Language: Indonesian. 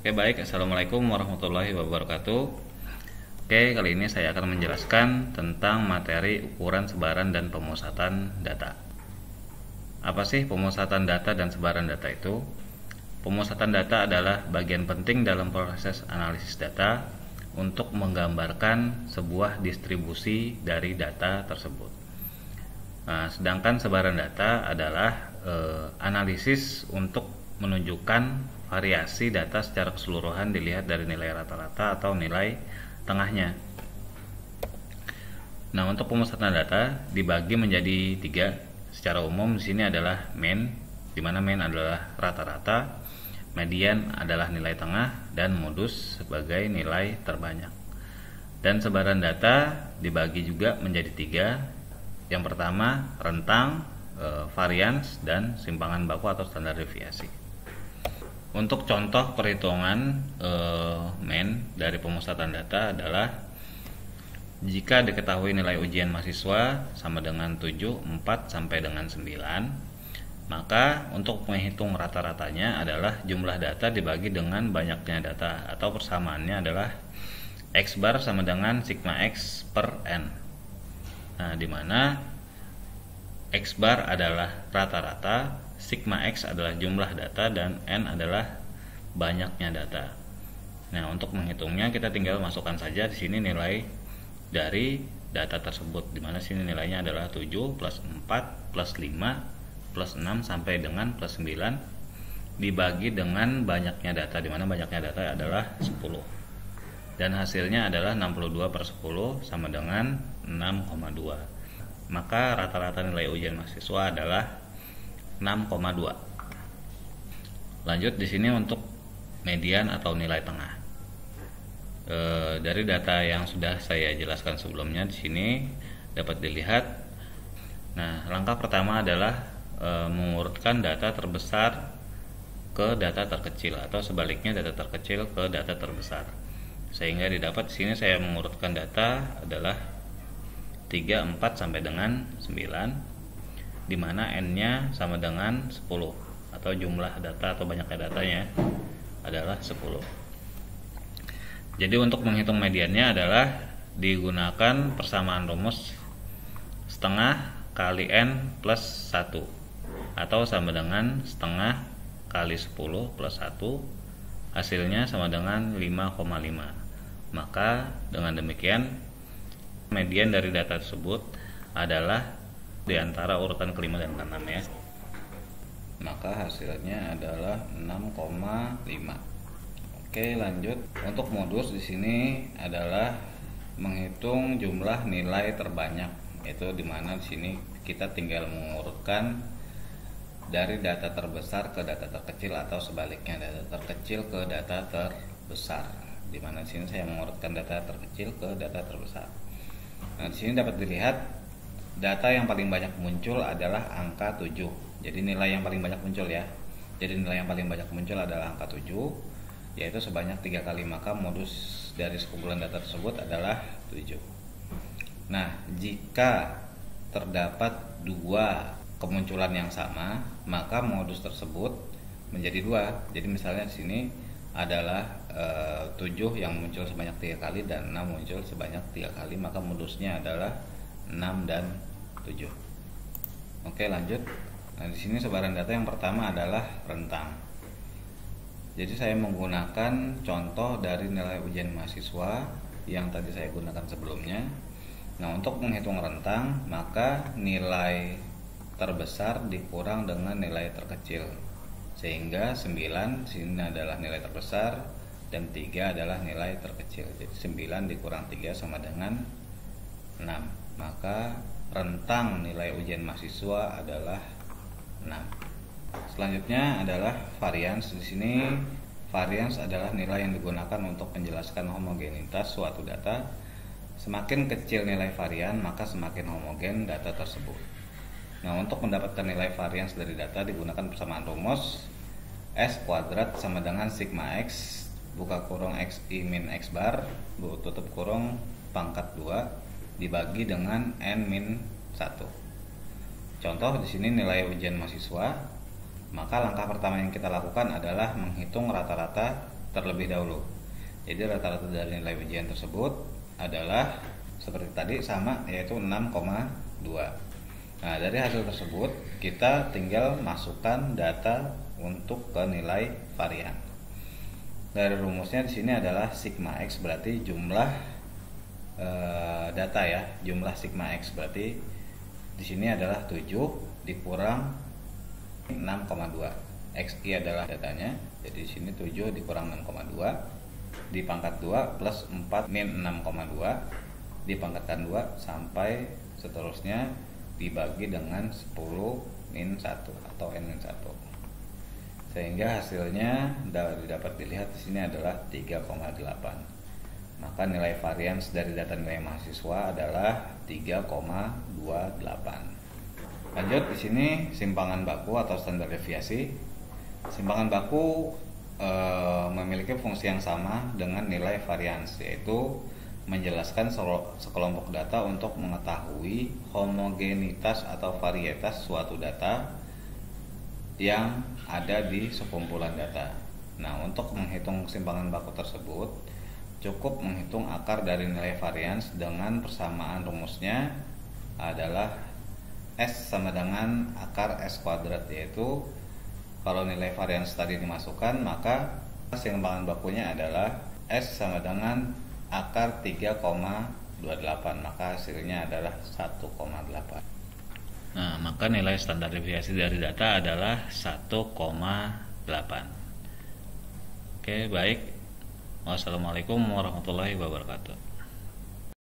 Oke, baik. Assalamualaikum warahmatullahi wabarakatuh. Oke, kali ini saya akan menjelaskan tentang materi ukuran sebaran dan pemusatan data. Apa sih pemusatan data dan sebaran data itu? Pemusatan data adalah bagian penting dalam proses analisis data untuk menggambarkan sebuah distribusi dari data tersebut. Nah, sedangkan sebaran data adalah analisis untuk menunjukkan variasi data secara keseluruhan dilihat dari nilai rata-rata atau nilai tengahnya. Nah, untuk pemusatan data dibagi menjadi 3. Secara umum di sini adalah mean, di mana mean adalah rata-rata, median adalah nilai tengah, dan modus sebagai nilai terbanyak. Dan sebaran data dibagi juga menjadi 3. Yang pertama rentang, varians, dan simpangan baku atau standar deviasi. Untuk contoh perhitungan mean dari pemusatan data adalah jika diketahui nilai ujian mahasiswa sama dengan 7, 4 sampai dengan 9, maka untuk menghitung rata-ratanya adalah jumlah data dibagi dengan banyaknya data, atau persamaannya adalah X bar sama dengan sigma X per N. Nah, di mana X bar adalah rata-rata, sigma X adalah jumlah data, dan N adalah banyaknya data. Nah, untuk menghitungnya kita tinggal masukkan saja di sini nilai dari data tersebut, di mana sini nilainya adalah 7 plus 4 plus 5 plus 6 sampai dengan plus 9 dibagi dengan banyaknya data, di mana banyaknya data adalah 10. Dan hasilnya adalah 62 per 10 sama dengan 6,2. Maka rata-rata nilai ujian mahasiswa adalah 6,2. Lanjut di sini untuk median atau nilai tengah. Dari data yang sudah saya jelaskan sebelumnya di sini dapat dilihat. Nah, langkah pertama adalah mengurutkan data terbesar ke data terkecil, atau sebaliknya data terkecil ke data terbesar. Sehingga didapat di sini saya mengurutkan data adalah 3, 4 sampai dengan 9, di mana N-nya sama dengan 10, atau jumlah data atau banyaknya datanya adalah 10. Jadi untuk menghitung mediannya adalah digunakan persamaan rumus setengah kali N plus 1, atau sama dengan setengah kali 10 plus 1, hasilnya sama dengan 5,5. Maka dengan demikian median dari data tersebut adalah di antara urutan kelima dan keenam ya. Maka hasilnya adalah 6,5. Oke, lanjut. Untuk modus di sini adalah menghitung jumlah nilai terbanyak, yaitu di mana di sini kita tinggal mengurutkan dari data terbesar ke data terkecil, atau sebaliknya data terkecil ke data terbesar. Di mana di sini saya mengurutkan data terkecil ke data terbesar. Nah, di sini dapat dilihat data yang paling banyak muncul adalah angka 7. Jadi nilai yang paling banyak muncul ya. Jadi nilai yang paling banyak muncul adalah angka 7, yaitu sebanyak 3 kali. Maka modus dari sekumpulan data tersebut adalah 7. Nah, jika terdapat 2 kemunculan yang sama, maka modus tersebut menjadi 2. Jadi misalnya di sini adalah 7 yang muncul sebanyak 3 kali dan 6 muncul sebanyak 3 kali, maka modusnya adalah 6 dan 7. Oke, lanjut. Nah, di sini sebaran data yang pertama adalah rentang. Jadi saya menggunakan contoh dari nilai ujian mahasiswa yang tadi saya gunakan sebelumnya. Nah, untuk menghitung rentang, maka nilai terbesar dikurang dengan nilai terkecil, sehingga 9 sini adalah nilai terbesar dan 3 adalah nilai terkecil. Jadi 9 dikurang 3 sama dengan 6. Maka rentang nilai ujian mahasiswa adalah 6. Selanjutnya adalah varians. Di sini varians adalah nilai yang digunakan untuk menjelaskan homogenitas suatu data. Semakin kecil nilai varian, maka semakin homogen data tersebut. Nah, untuk mendapatkan nilai varians dari data digunakan persamaan rumus S kuadrat sama dengan sigma X buka kurung X I min X bar tutup kurung pangkat 2 dibagi dengan N min 1. Contoh di sini nilai ujian mahasiswa. Maka langkah pertama yang kita lakukan adalah menghitung rata-rata terlebih dahulu. Jadi rata-rata dari nilai ujian tersebut adalah seperti tadi sama, yaitu 6,2. Nah, dari hasil tersebut kita tinggal masukkan data untuk ke nilai varian. Dari rumusnya di sini adalah sigma X, berarti jumlah data ya, jumlah sigma X berarti di sini adalah 7 dikurang 6,2. XI adalah datanya. Jadi di sini 7 dikurang 6,2 dipangkat 2 plus 4 min 6,2 dipangkatkan 2 sampai seterusnya dibagi dengan 10 min 1 atau n-1. Sehingga hasilnya dapat dilihat di sini adalah 3,8. Maka nilai varians dari data nilai mahasiswa adalah 3,28. Lanjut di sini simpangan baku atau standar deviasi. Simpangan baku memiliki fungsi yang sama dengan nilai varians, yaitu menjelaskan sekelompok data untuk mengetahui homogenitas atau varietas suatu data yang ada di sekumpulan data. Nah, untuk menghitung simpangan baku tersebut cukup menghitung akar dari nilai varians dengan persamaan rumusnya adalah S sama dengan akar S kuadrat, yaitu kalau nilai varians tadi dimasukkan maka simpangan bakunya adalah S sama dengan akar 3,28, maka hasilnya adalah 1,8. Nah, maka nilai standar deviasi dari data adalah 1,8. Oke, baik. Wassalamualaikum warahmatullahi wabarakatuh.